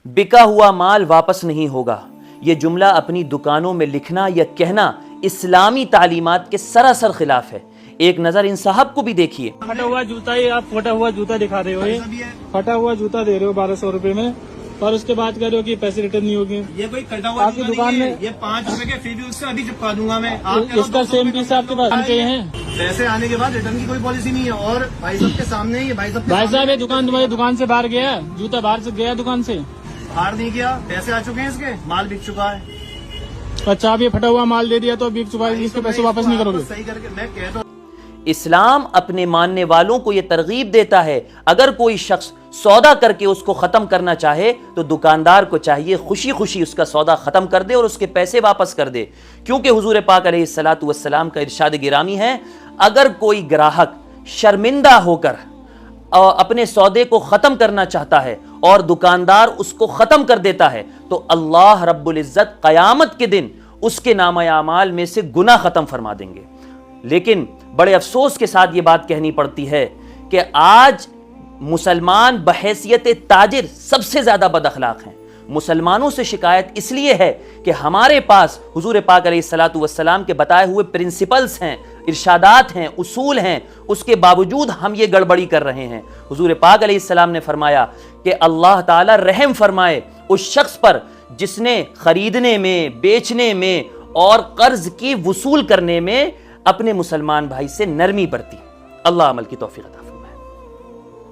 بکا ہوا مال واپس نہیں ہوگا، یہ جملہ اپنی دکانوں میں لکھنا یا کہنا اسلامی تعلیمات کے سراسر خلاف ہے۔ ایک نظر ان صاحب کو بھی دیکھیے۔ پھٹا ہوا جوتا ہی آپ پھٹا ہوا جوتا دکھا رہے ہو، پھٹا ہوا جوتا دے رہے ہو 1200 روپے میں، اور اس کے بعد کہہ رہے ہو کہ پیسے ریٹرن نہیں ہوگے۔ یہ کوئی کٹا ہوا آپ کی دکان میں یہ 5 روپے کے فری اس سے ابھی چپکا دوں گا میں۔ اس کا سیم پیس آپ کے پاس کے ہیں؟ پیسے آنے کے بعد ریٹرن کی کوئی پالیسی نہیں ہے، اور بھائی صاحب کے سامنے ہی بھائی صاحب یہ دکان تمہاری دکان سے باہر گیا، جوتا باہر سے گیا دکان سے؟ ہار نہیں کیا، پیسے آ چکے ہیں، اس کے مال بک چکا ہے۔ اچھا آپ یہ پھٹا ہوا مال دے دیا تو اب اس کے پیسے واپس نہیں کرو گے؟ صحیح کر کے میں کہتا ہوں، اسلام اپنے ماننے والوں کو یہ ترغیب دیتا ہے، اگر کوئی شخص سودا کر کے اس کو ختم کرنا چاہے تو دکاندار کو چاہیے خوشی خوشی اس کا سودا ختم کر دے اور اس کے پیسے واپس کر دے، کیونکہ حضور پاک علیہ الصلوۃ والسلام کا ارشاد گرامی ہے، اگر کوئی گراہک شرمندہ ہو کر اپنے سودے کو ختم کرنا چاہتا ہے اور دکاندار اس کو ختم کر دیتا ہے تو اللہ رب العزت قیامت کے دن اس کے نامہ اعمال میں سے گناہ ختم فرما دیں گے۔ لیکن بڑے افسوس کے ساتھ یہ بات کہنی پڑتی ہے کہ آج مسلمان بحیثیت تاجر سب سے زیادہ بد اخلاق ہیں۔ مسلمانوں سے شکایت اس لیے ہے کہ ہمارے پاس حضور پاک علیہ الصلوۃ والسلام کے بتائے ہوئے پرنسپلز ہیں، ارشادات ہیں، اصول ہیں، اس کے باوجود ہم یہ گڑبڑی کر رہے ہیں۔ حضور پاک علیہ السلام نے فرمایا کہ اللہ تعالیٰ رحم فرمائے اس شخص پر جس نے خریدنے میں، بیچنے میں اور قرض کی وصول کرنے میں اپنے مسلمان بھائی سے نرمی برتی۔ اللہ عمل کی توفیق عطا فرمائے۔